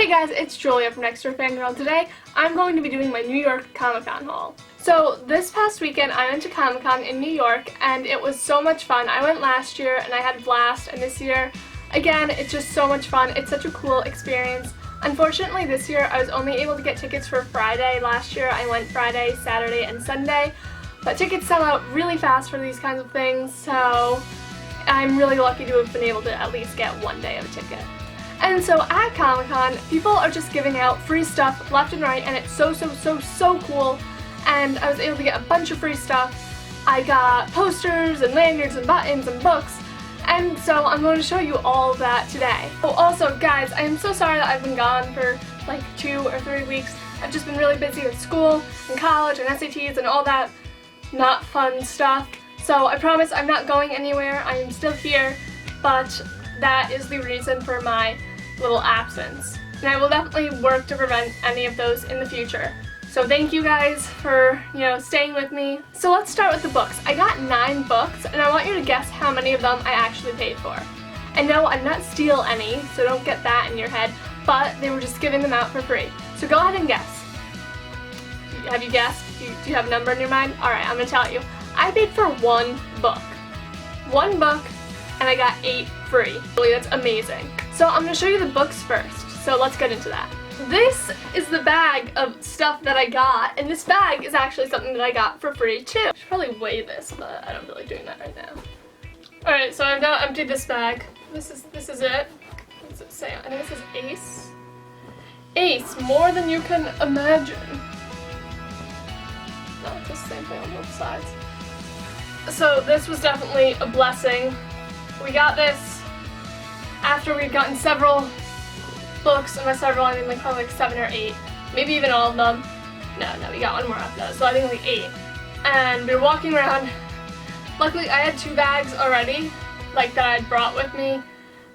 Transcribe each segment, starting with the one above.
Hey guys, it's Julia from Next Door Fangirl. Today, I'm going to be doing my New York Comic-Con haul. So, this past weekend, I went to Comic-Con in New York, and it was so much fun. I went last year, and I had a blast, and this year, again, it's just so much fun. It's such a cool experience. Unfortunately, this year, I was only able to get tickets for Friday. Last year, I went Friday, Saturday, and Sunday, but tickets sell out really fast for these kinds of things, so I'm really lucky to have been able to at least get one day of a ticket. And so at Comic-Con, people are just giving out free stuff left and right, and it's so cool. And I was able to get a bunch of free stuff. I got posters and lanyards and buttons and books, and so I'm going to show you all of that today. Oh, also guys, I am so sorry that I've been gone for like 2 or 3 weeks. I've just been really busy with school and college and SATs and all that not fun stuff. So I promise I'm not going anywhere. I am still here, but that is the reason for my little absence. And I will definitely work to prevent any of those in the future. So thank you guys for, staying with me. So let's start with the books. I got 9 books, and I want you to guess how many of them I actually paid for. And no, I did not steal any, so don't get that in your head, but they were just giving them out for free. So go ahead and guess. Have you guessed? Do you have a number in your mind? Alright, I'm going to tell you. I paid for 1 book. 1 book, and I got 8 free. Really, that's amazing. So I'm going to show you the books first, so let's get into that. This is the bag of stuff that I got, and this bag is actually something that I got for free too. I should probably weigh this, but I don't feel like doing that right now. Alright, so I've now emptied this bag. This is it. What does it say? I think it says Ace. Ace, more than you can imagine. No, it's the same thing on both sides. So this was definitely a blessing. We got this after we'd gotten several books, and by several I mean like probably like 7 or 8, maybe even all of them. No, we got one more after that, so I think like 8. And we were walking around. Luckily I had 2 bags already, like that I'd brought with me.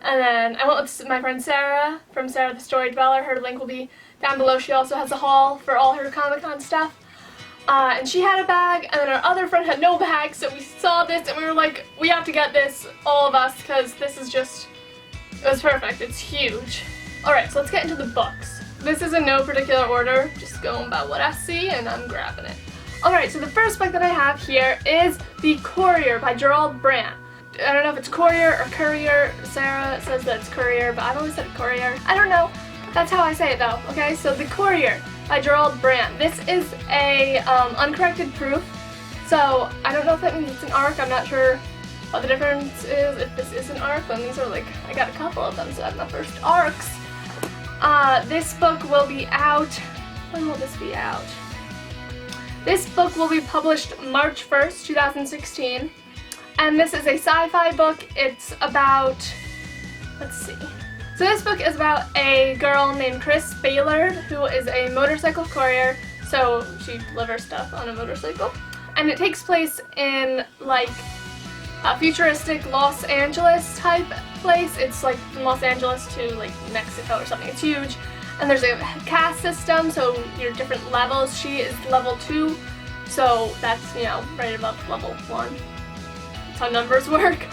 And then I went with my friend Sarah from Sarah the Story Dweller. Her link will be down below. She also has a haul for all her Comic-Con stuff. And she had a bag, and then our other friend had no bag, so we saw this and we were like, we have to get this, all of us, because this is just, it was perfect. It's huge. Alright, so let's get into the books. This is in no particular order, just going by what I see, and I'm grabbing it. Alright, so the first book that I have here is The Courier by Gerald Brandt. I don't know if it's Courier or Courier. Sarah says that it's Courier, but I've always said Courier. I don't know. That's how I say it though, okay? So The Courier by Gerald Brandt. This is a uncorrected proof, so I don't know if that means it's an ARC. I'm not sure what the difference is. If this is an ARC, then these are like, I got a couple of them, so that's my first ARCs. This book will be out, when will this be out? This book will be published March 1st, 2016, and this is a sci-fi book. It's about, let's see. So this book is about a girl named Chris Baylord, who is a motorcycle courier, so she delivers stuff on a motorcycle. And it takes place in like a futuristic Los Angeles type place. It's like from Los Angeles to like Mexico or something. It's huge. And there's a caste system, so your different levels. She is level 2, so that's, right above level 1. That's how numbers work.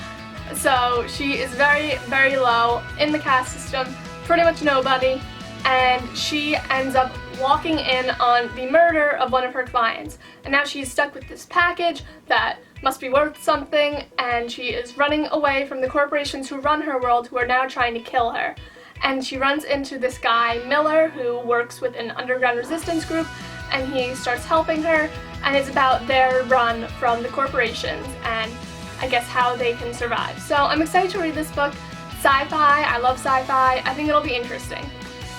So she is very low in the caste system, pretty much nobody, and she ends up walking in on the murder of one of her clients. And now she's stuck with this package that must be worth something, and she is running away from the corporations who run her world, who are now trying to kill her. And she runs into this guy, Miller, who works with an underground resistance group, and he starts helping her, and it's about their run from the corporations and I guess how they can survive. So I'm excited to read this book. Sci-fi, I love sci-fi, I think it'll be interesting.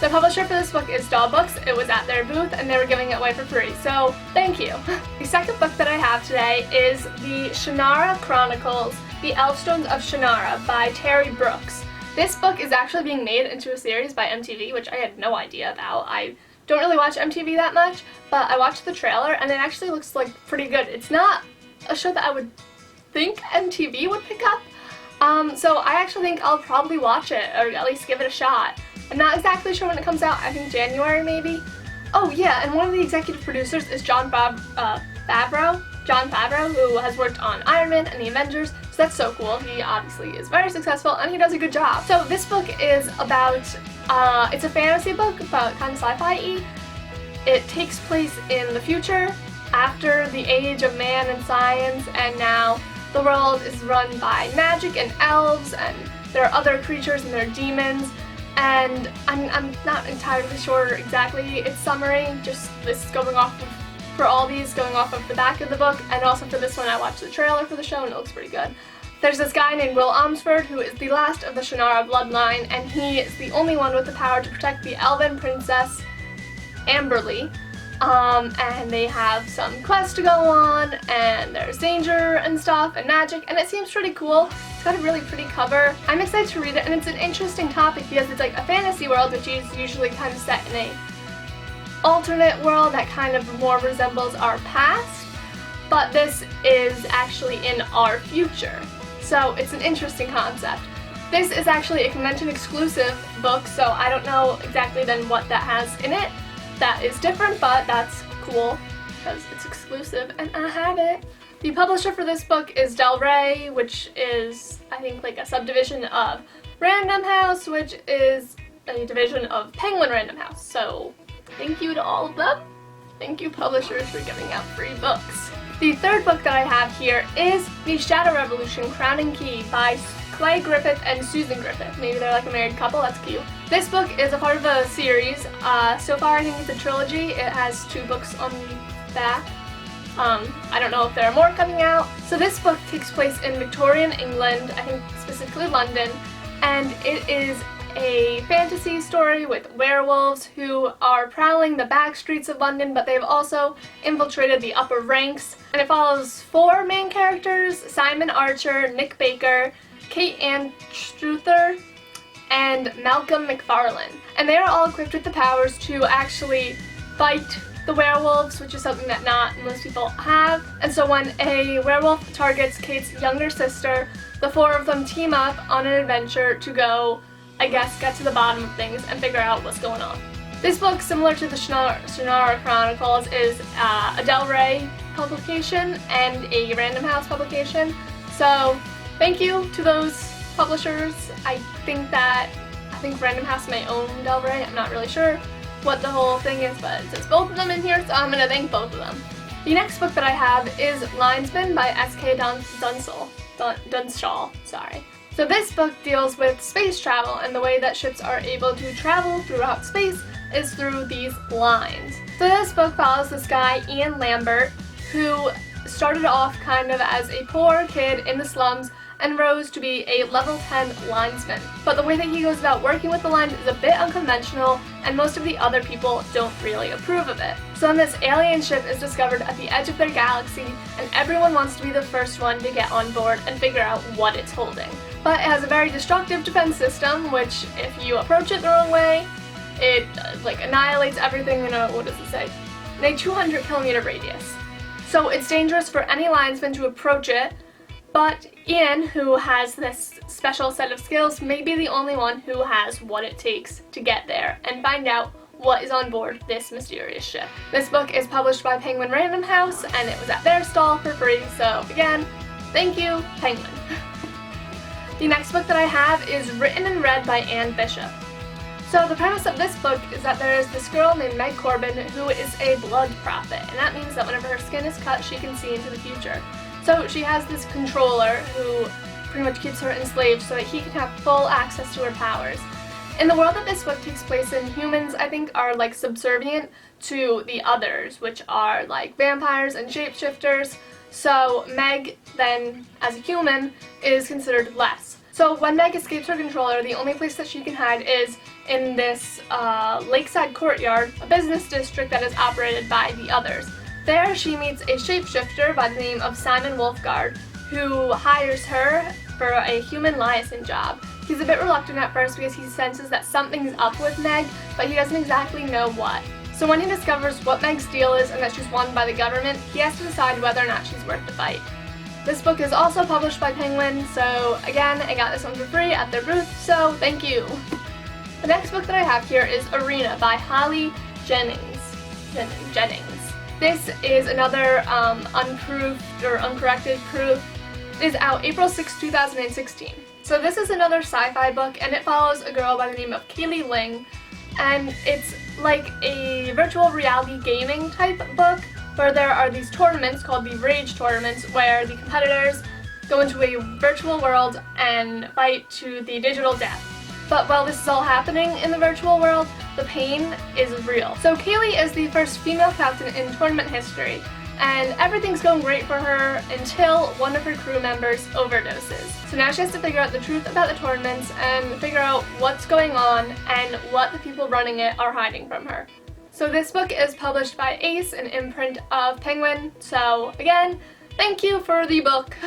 The publisher for this book is Doll Books. It was at their booth and they were giving it away for free, so thank you. The second book that I have today is the Shannara Chronicles, The Elfstones of Shannara by Terry Brooks. This book is actually being made into a series by MTV, which I had no idea about. I don't really watch MTV that much, but I watched the trailer and it actually looks like pretty good. It's not a show that I would think MTV would pick up, so I actually think I'll probably watch it, or at least give it a shot. I'm not exactly sure when it comes out. I think January maybe. Oh yeah, and one of the executive producers is Jon Favreau, who has worked on Iron Man and the Avengers, so that's so cool. He obviously is very successful and he does a good job. So this book is about It's a fantasy book about kind of sci-fi-y. It takes place in the future, after the age of man and science, and now the world is run by magic and elves, and there are other creatures and there are demons, and I'm not entirely sure exactly its summary, just this going off of, for all these, going off of the back of the book, and also for this one I watched the trailer for the show and it looks pretty good. There's this guy named Will Omsford who is the last of the Shannara bloodline, and he is the only one with the power to protect the elven princess Amberly. And they have some quests to go on, and there's danger and stuff, and magic, and it seems pretty cool. It's got a really pretty cover. I'm excited to read it, and it's an interesting topic because it's like a fantasy world, which is usually kind of set in a alternate world that kind of more resembles our past, but this is actually in our future. So it's an interesting concept. This is actually a convention exclusive book, so I don't know exactly then what that has in it that is different, but that's cool because it's exclusive and I have it. The publisher for this book is Del Rey, which is, I think, like a subdivision of Random House, which is a division of Penguin Random House. So thank you to all of them. Thank you, publishers, for giving out free books. The third book that I have here is The Shadow Revolution Crowning Key by Clay Griffith and Susan Griffith. Maybe they're like a married couple, that's cute. This book is a part of a series. So far I think it's a trilogy. It has 2 books on the back. I don't know if there are more coming out. So this book takes place in Victorian England, I think specifically London, and it is a fantasy story with werewolves who are prowling the back streets of London, but they've also infiltrated the upper ranks. And it follows 4 main characters: Simon Archer, Nick Baker, Kate Ann Struther, and Malcolm McFarlane. And they are all equipped with the powers to actually fight the werewolves, which is something that not most people have. And so when a werewolf targets Kate's younger sister, the 4 of them team up on an adventure to go, I guess, get to the bottom of things and figure out what's going on. This book, similar to the Shannara Chronicles, is a Del Rey publication and a Random House publication. So thank you to those publishers. I think Random House may own Del Rey. I'm not really sure what the whole thing is, but it says both of them in here, so I'm gonna thank both of them. The next book that I have is Linesman by S.K. Dunstall. Sorry. So this book deals with space travel, and the way that ships are able to travel throughout space is through these lines. So this book follows this guy, Ian Lambert, who started off kind of as a poor kid in the slums and rose to be a level 10 linesman. But the way that he goes about working with the lines is a bit unconventional, and most of the other people don't really approve of it. So then this alien ship is discovered at the edge of their galaxy, and everyone wants to be the first one to get on board and figure out what it's holding. But it has a very destructive defense system, which if you approach it the wrong way, it like annihilates everything in a, what does it say, in a 200 kilometer radius. So it's dangerous for any linesman to approach it, but Ian, who has this special set of skills, may be the only one who has what it takes to get there and find out what is on board this mysterious ship. This book is published by Penguin Random House, and it was at their stall for free, so again, thank you, Penguin. The next book that I have is Written and Read by Anne Bishop. So the premise of this book is that there is this girl named Meg Corbin who is a blood prophet, and that means that whenever her skin is cut, she can see into the future. So she has this controller who pretty much keeps her enslaved so that he can have full access to her powers. In the world that this book takes place in, humans, I think, are like subservient to the others, which are like vampires and shapeshifters. So Meg, then, as a human, is considered less. So when Meg escapes her controller, the only place that she can hide is in this lakeside courtyard, a business district that is operated by the others. There she meets a shapeshifter by the name of Simon Wolfgard, who hires her for a human liaison job. He's a bit reluctant at first because he senses that something's up with Meg, but he doesn't exactly know what. So when he discovers what Meg's deal is and that she's wanted by the government, he has to decide whether or not she's worth the fight. This book is also published by Penguin, so again, I got this one for free at their booth, so thank you. The next book that I have here is Arena by Holly Jennings. This is another unproofed or uncorrected proof. It is out April 6, 2016. So this is another sci-fi book, and it follows a girl by the name of Kaylee Ling, and it's like a virtual reality gaming type book where there are these tournaments called the Rage tournaments where the competitors go into a virtual world and fight to the digital death. But while this is all happening in the virtual world, the pain is real. So Kaylee is the first female captain in tournament history, and everything's going great for her until one of her crew members overdoses. So now she has to figure out the truth about the tournaments and figure out what's going on and what the people running it are hiding from her. So this book is published by Ace, an imprint of Penguin, so again, thank you for the book.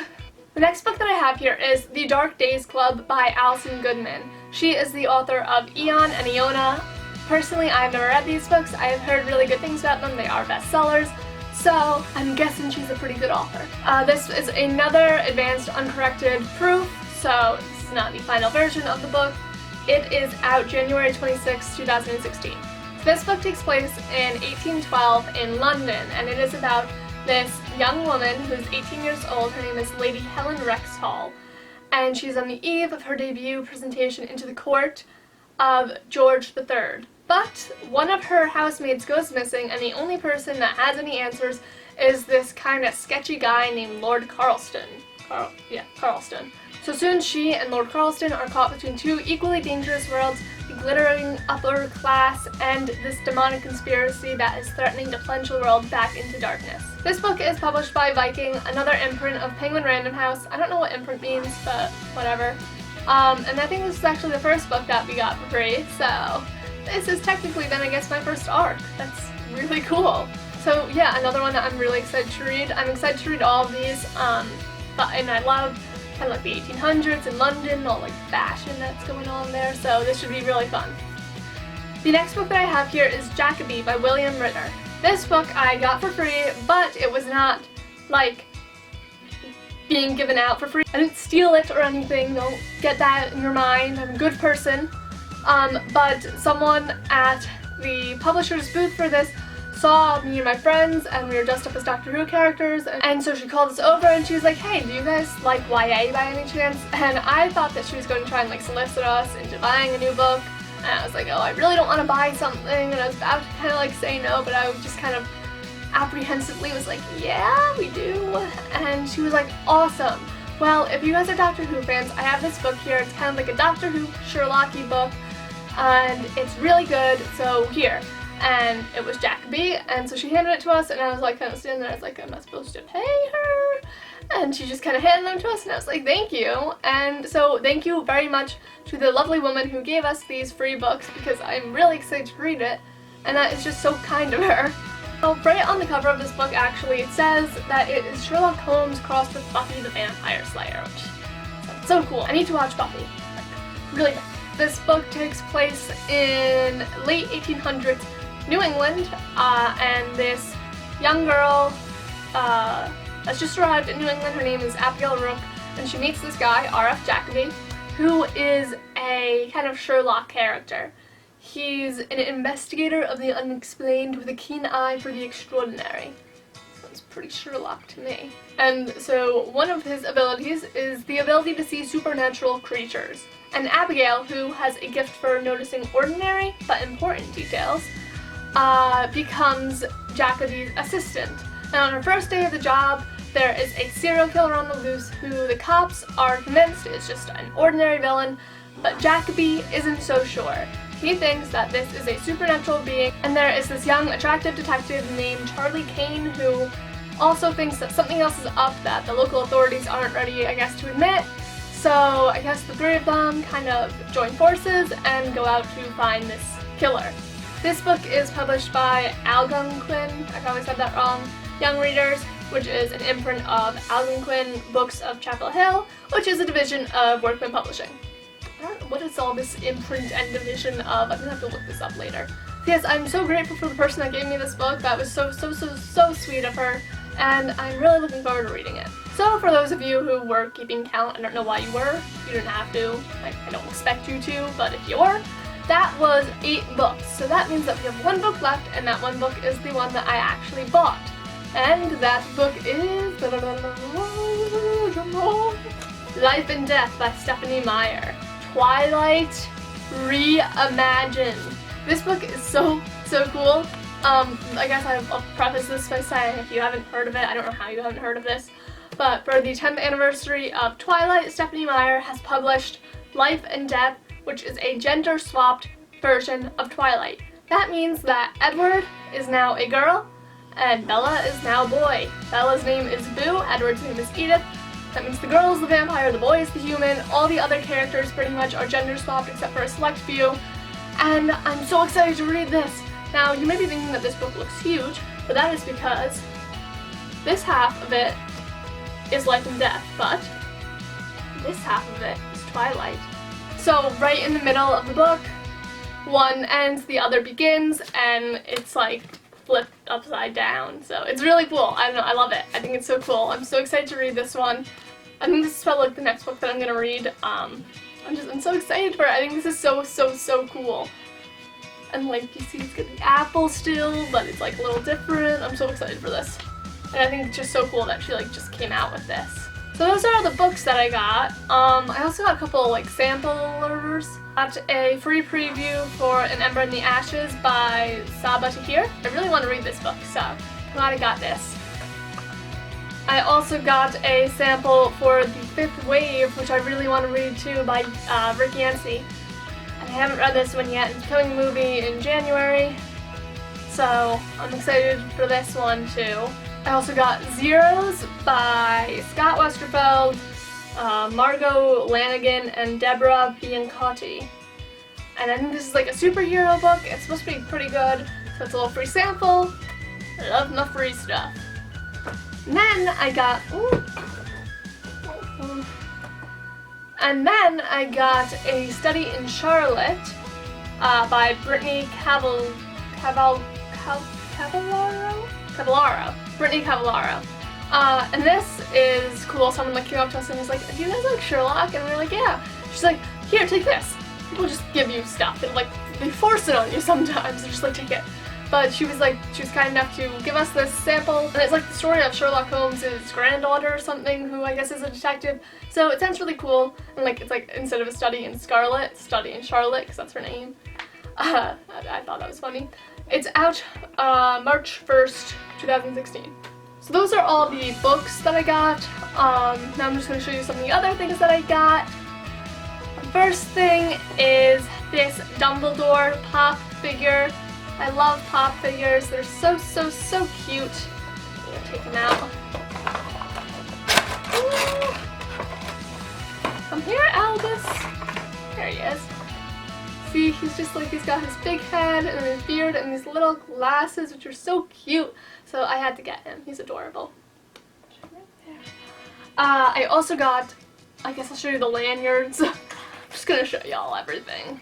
The next book that I have here is The Dark Days Club by Alison Goodman. She is the author of Eon and Iona. Personally, I've never read these books. I have heard really good things about them. They are bestsellers, so I'm guessing she's a pretty good author. This is another advanced uncorrected proof, so this is not the final version of the book. It is out January 26, 2016. This book takes place in 1812 in London, and it is about this young woman who's 18 years old. Her name is Lady Helen Rexhall, and she's on the eve of her debut presentation into the court of George III. But one of her housemaids goes missing, and the only person that has any answers is this kind of sketchy guy named Lord Carlston. Carlston. So soon she and Lord Carlston are caught between two equally dangerous worlds, the glittering upper class and this demonic conspiracy that is threatening to plunge the world back into darkness. This book is published by Viking, another imprint of Penguin Random House. I don't know what imprint means, but whatever. And I think this is actually the first book that we got for free, so this has technically been, I guess, my first arc. That's really cool. So yeah, another one that I'm really excited to read. I'm excited to read all of these, and I love kind of like the 1800s in London, all like fashion that's going on there, so this should be really fun. The next book that I have here is Jacoby by William Ritter. This book I got for free, but it was not like being given out for free. I didn't steal it or anything, don't get that in your mind, I'm a good person. But someone at the publisher's booth for this saw me and my friends, and we were dressed up as Doctor Who characters, and so she called us over and she was like, hey, do you guys like YA by any chance? And I thought that she was going to try and like solicit us into buying a new book, and I was like, oh, I really don't want to buy something, and I was about to kind of like say no, but I just kind of apprehensively was like, yeah, we do. And she was like, awesome. Well, if you guys are Doctor Who fans, I have this book here. It's kind of like a Doctor Who Sherlock-y book, and it's really good, so here. And it was Jacoby, and so she handed it to us, and I was like kind of standing there, I was like, am I supposed to pay her? And she just kind of handed them to us, and I was like, thank you. And so thank you very much to the lovely woman who gave us these free books, because I'm really excited to read it, and that is just so kind of her. So right on the cover of this book, actually, it says that it is Sherlock Holmes crossed with Buffy the Vampire Slayer, which sounds so cool. I need to watch Buffy. Like, really bad. This book takes place in late 1800s New England, and this young girl has just arrived in New England. Her name is Abigail Rook, and she meets this guy, R.F. Jacoby, who is a kind of Sherlock character. He's an investigator of the unexplained with a keen eye for the extraordinary. Sounds pretty Sherlock to me. And so one of his abilities is the ability to see supernatural creatures. And Abigail, who has a gift for noticing ordinary but important details, becomes Jacoby's assistant. And on her first day of the job, there is a serial killer on the loose who the cops are convinced is just an ordinary villain, but Jacoby isn't so sure. He thinks that this is a supernatural being, and there is this young, attractive detective named Charlie Kane who also thinks that something else is up that the local authorities aren't ready, I guess, to admit. So I guess the three of them kind of join forces and go out to find this killer. This book is published by Algonquin, I probably said that wrong, Young Readers, which is an imprint of Algonquin Books of Chapel Hill, which is a division of Workman Publishing. I don't know what is all this imprint and division of. I'm gonna have to look this up later. Yes, I'm so grateful for the person that gave me this book. That was so sweet of her, and I'm really looking forward to reading it. So for those of you who were keeping count, I don't know why you were. You didn't have to. I don't expect you to, but if you were, that was 8 books. So that means that we have 1 book left, and that 1 book is the one that I actually bought. And that book is Life and Death by Stephanie Meyer. Twilight Reimagined. This book is so cool. I guess I'll preface this by saying if you haven't heard of it, I don't know how you haven't heard of this, but for the 10th anniversary of Twilight, Stephanie Meyer has published Life and Death, which is a gender-swapped version of Twilight. That means that Edward is now a girl, and Bella is now a boy. Bella's name is Boo, Edward's name is Edith. That means the girl is the vampire, the boy is the human, all the other characters pretty much are gender-swapped except for a select few, and I'm so excited to read this. Now, you may be thinking that this book looks huge, but that is because this half of it is Life and Death, but this half of it is Twilight. So right in the middle of the book, one ends, the other begins, and it's like flipped upside down. So it's really cool. I don't know, I love it. I think it's so cool. I'm so excited to read this one. I think this is probably like the next book that I'm gonna read. I'm so excited for it. I think this is so cool. And like you see, it's got the apple still, but it's like a little different. I'm so excited for this. And I think it's just so cool that she like just came out with this. So those are all the books that I got. I also got a couple like samplers. Got a free preview for An Ember in the Ashes by Saba Tahir. I really want to read this book, so I'm glad I got this. I also got a sample for The Fifth Wave, which I really want to read too, by Rick Yancey. I haven't read this one yet. It's coming movie in January, so I'm excited for this one too. I also got Zeros by Scott Westerfeld, Margot Lanigan, and Deborah Biancotti. And I think this is like a superhero book. It's supposed to be pretty good, so it's a little free sample. I love my free stuff. And then I got A Study in Charlotte by Brittany Cavallaro. Brittany Cavallaro. And this is cool. Someone like came up to us and was like, "Do you guys like Sherlock?" And we were like, "Yeah." She's like, "Here, take this." People just give you stuff and like they force it on you sometimes. They're just like, "Take it." But she was kind enough to give us this sample, and it's like the story of Sherlock Holmes' granddaughter or something, who I guess is a detective. So it sounds really cool, and like it's like instead of a study in Scarlet, Study in Charlotte, because that's her name. I thought that was funny. It's out March 1st, 2016. So those are all the books that I got. Now I'm just going to show you some of the other things that I got. The first thing is this Dumbledore pop figure. I love pop figures. They're so cute. I'm gonna take them out. Ooh. Come here, Albus. There he is. See, he's just like, he's got his big head and his beard and these little glasses, which are so cute. So I had to get him. He's adorable. Right there. I also got, I guess I'll show you the lanyards. I'm just gonna show y'all everything.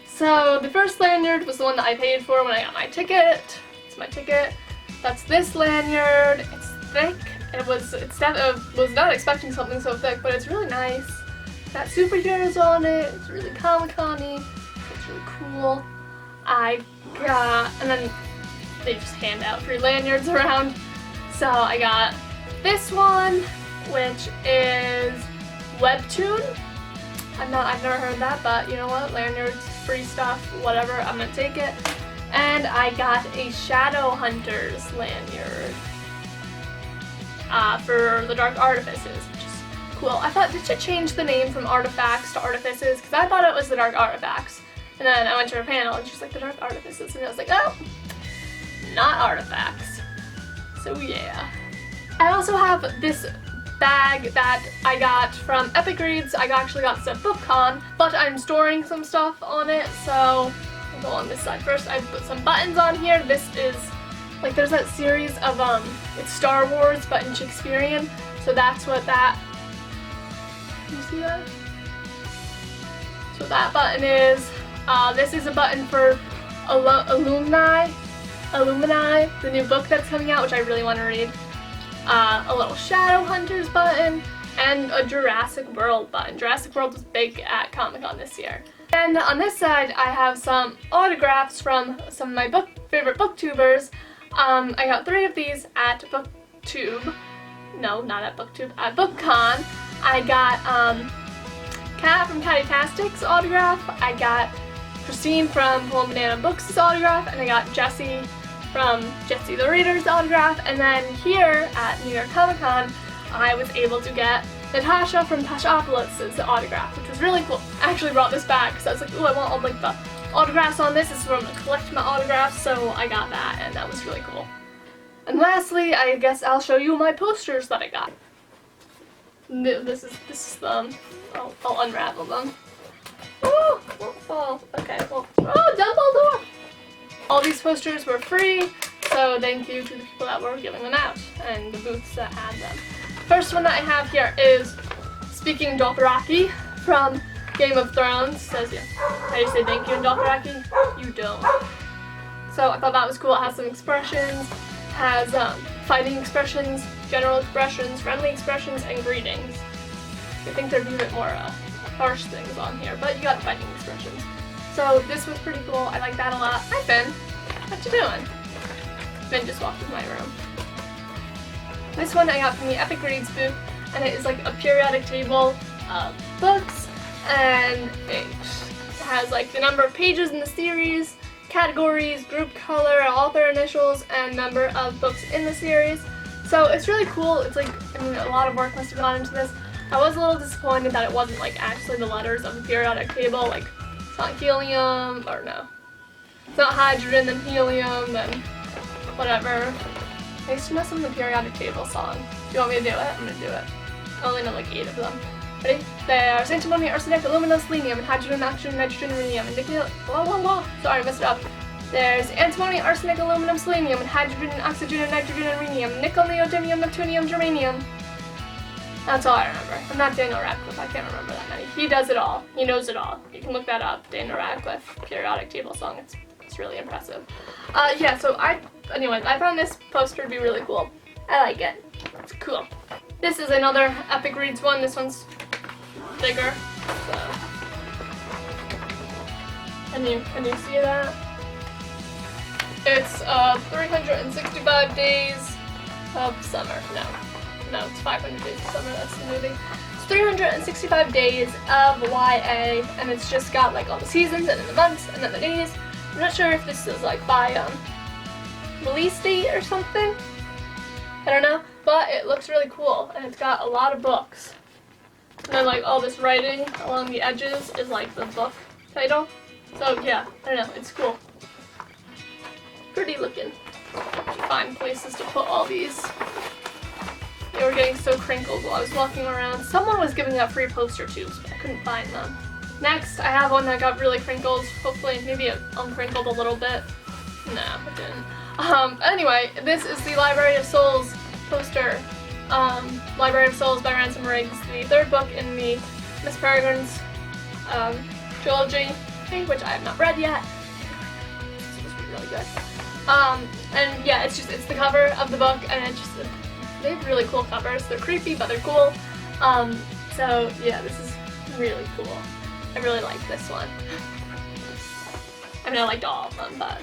So the first lanyard was the one that I paid for when I got my ticket. It's my ticket. That's this lanyard. It's thick. I was not expecting something so thick, but it's really nice. It's got superheroes on it. It's really Comic-Con-y. It's really cool. I got, and then they just hand out free lanyards around. So I got this one, which is Webtoon. I've never heard that, but you know what? Lanyards, free stuff, whatever, I'm gonna take it. And I got a Shadowhunters lanyard for the Dark Artifices, which is cool. I thought they should change the name from Artifacts to Artifices, because I thought it was the Dark Artifacts. And then I went to her panel and she's like, the Dark Artifices, and I was like, oh, not Artifacts. So yeah. I also have this bag that I got from Epic Reads. I actually got this at BookCon, but I'm storing some stuff on it, so I'll go on this side first. I put some buttons on here. This is, like, there's that series of, it's Star Wars, but in Shakespearean, so that's what that, can you see that? That's what that button is. This is a button for Illuminae, the new book that's coming out, which I really want to read. A little Shadowhunters button, and a Jurassic World button. Jurassic World was big at Comic-Con this year. And on this side, I have some autographs from some of my favorite booktubers. I got 3 of these at BookTube. No, not at BookTube, at BookCon. I got Kat from Catty-tastic's autograph, I got Christine from Plum Banana Books' autograph, and I got Jessie from Jessie the Reader's autograph, and then here at New York Comic Con I was able to get Natasha from Tashopolis' autograph, which was really cool. I actually brought this back because I was like, ooh, I want all like the autographs on this. This is where I'm going to collect my autographs, so I got that, and that was really cool. And lastly, I guess I'll show you my posters that I got. This is them. I'll unravel them. Oh, won't fall. Okay, well, oh, Dumbledore! All these posters were free, so thank you to the people that were giving them out, and the booths that had them. First one that I have here is Speaking Dothraki from Game of Thrones. Says, yeah, how do you say thank you in Dothraki? You don't. So I thought that was cool. It has some expressions, has fighting expressions, general expressions, friendly expressions, and greetings. I think there'd be a bit more harsh things on here, but you got fighting expressions. So this was pretty cool. I like that a lot. Hi, Finn. What you doing? Finn just walked in my room. This one I got from the Epic Reads booth, and it is like a periodic table of books, and it has like the number of pages in the series, categories, group color, author initials, and number of books in the series. So it's really cool. It's like, I mean, a lot of work must have gone into this. I was a little disappointed that it wasn't like actually the letters of the periodic table, like it's not helium, or no, it's not hydrogen, then helium, then whatever. I used to know some of the periodic table song. Do you want me to do it? I'm gonna do it. I only know like 8 of them. Ready? There's antimony, arsenic, aluminum, selenium, and hydrogen, oxygen, nitrogen, rhenium, and nickel. Sorry, I messed it up. There's antimony, arsenic, aluminum, selenium, and hydrogen, oxygen, and nitrogen, and rhenium, nickel, neodymium, neptunium, germanium. That's all I remember. I'm not Daniel Radcliffe. I can't remember that many. He does it all. He knows it all. You can look that up. Daniel Radcliffe periodic table song. It's really impressive. Yeah. So anyways, I found this poster to be really cool. I like it. It's cool. This is another Epic Reads one. This one's bigger. So, can you see that? It's 365 days of summer. No, it's 500 days of summer. That's the movie. It's 365 days of YA, and it's just got like all the seasons and then the months and then the days. I'm not sure if this is like by release date or something. I don't know, but it looks really cool, and it's got a lot of books. And then like all this writing along the edges is like the book title. So yeah, I don't know, it's cool. Pretty looking. Find places to put all these. They were getting so crinkled while I was walking around. Someone was giving out free poster tubes, but I couldn't find them. Next, I have one that got really crinkled. Hopefully, maybe it uncrinkled a little bit. No, it didn't. Anyway, this is the Library of Souls poster. Library of Souls by Ransom Riggs, the 3rd book in the Miss Peregrine's trilogy, which I have not read yet. It's supposed to be really good. And yeah, it's the cover of the book, and they have really cool covers. They're creepy, but they're cool. So yeah, this is really cool. I really like this one. I mean, I liked all of them, but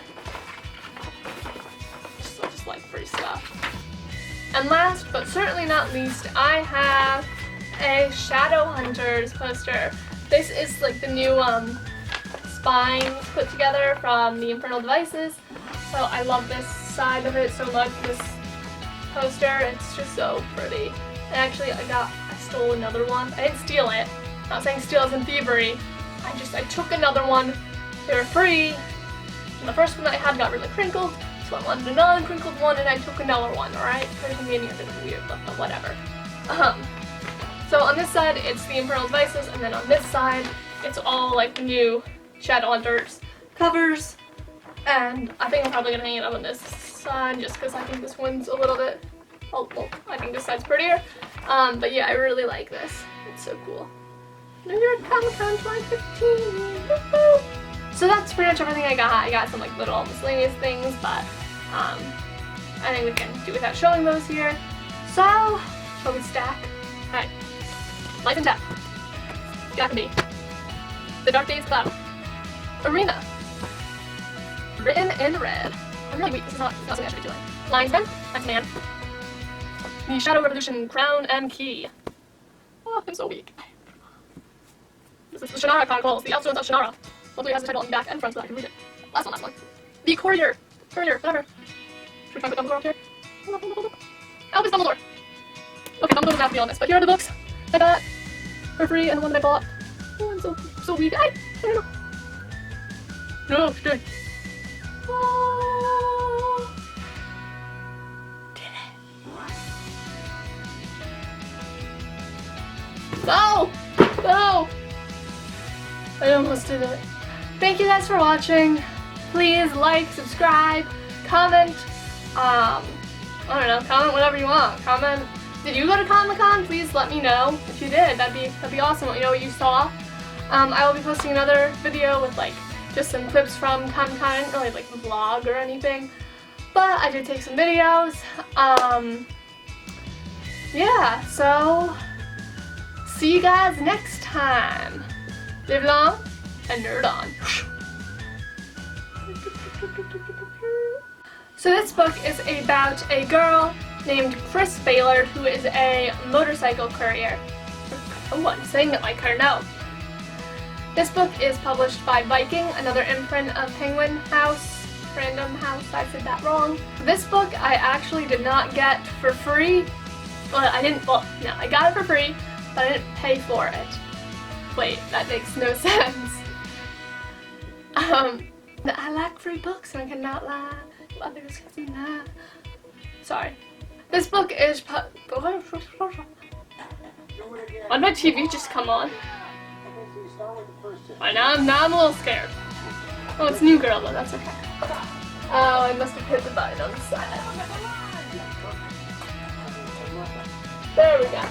I just like free stuff. And last, but certainly not least, I have a Shadowhunters poster. This is like the new spine put together from the Infernal Devices. So I love this side of it so much, this poster. It's just so pretty. And actually, I stole another one. I didn't steal it. I'm not saying steal as in thievery. I took another one. They were free. And the first one that I had got really crinkled, so I wanted a non-crinkled one, and I took another one, alright? There's a meaning of it weird, but whatever. So on this side, it's the Infernal Devices, and then on this side, it's all like the new Shadowhunters covers. And I think I'm probably gonna hang it up on this side just because I think this one's a little bit, well, I think this side's prettier. But yeah, I really like this. It's so cool. New York Comic Con 2015. Woohoo! So that's pretty much everything I got. I got some like little miscellaneous things, but I think we can do without showing those here. So, shall we stack? Alright. Life and Death. Jacoby. The Dark Days Cloud. Arena. Written in red. I'm really weak. This is not something I should be doing. Linesman. X-Man. The Shadow Revolution Crown and Key. Oh, I'm so weak. This is the Shannara Chronicles, the Outstones of Shannara. Luckily it has the title on the back and front so that I can read it. Last one. The Courier, whatever. Should we try and put Dumbledore up here? Albus Dumbledore. Okay, Dumbledore doesn't have to be on this, but here are the books I got for free and the one that I bought. Oh, I'm so weak. I don't know. No, good. Oh. Did it. No! No! I almost did it. Thank you guys for watching. Please like, subscribe, comment. I don't know, comment whatever you want. Comment. Did you go to Comic-Con? Please let me know if you did. That'd be awesome. Let me know what you saw. I will be posting another video with like just some clips from Comic-Con. I didn't really like vlog or anything, but I did take some videos. Yeah, so see you guys next time. Live long and nerd on. So this book is about a girl named Chris Baylor who is a motorcycle courier. Oh, I'm saying it like her, no. This book is published by Viking, another imprint of Penguin House. Random House, I said that wrong. This book I actually did not get for free. Well, I got it for free, but I didn't pay for it. Wait, that makes no sense. I like free books and I cannot lie to others. Sorry. This book is why did my TV just come on? Right, now I'm a little scared. Oh, it's New Girl though, that's okay. Oh, I must have hit the button on the side. There we go.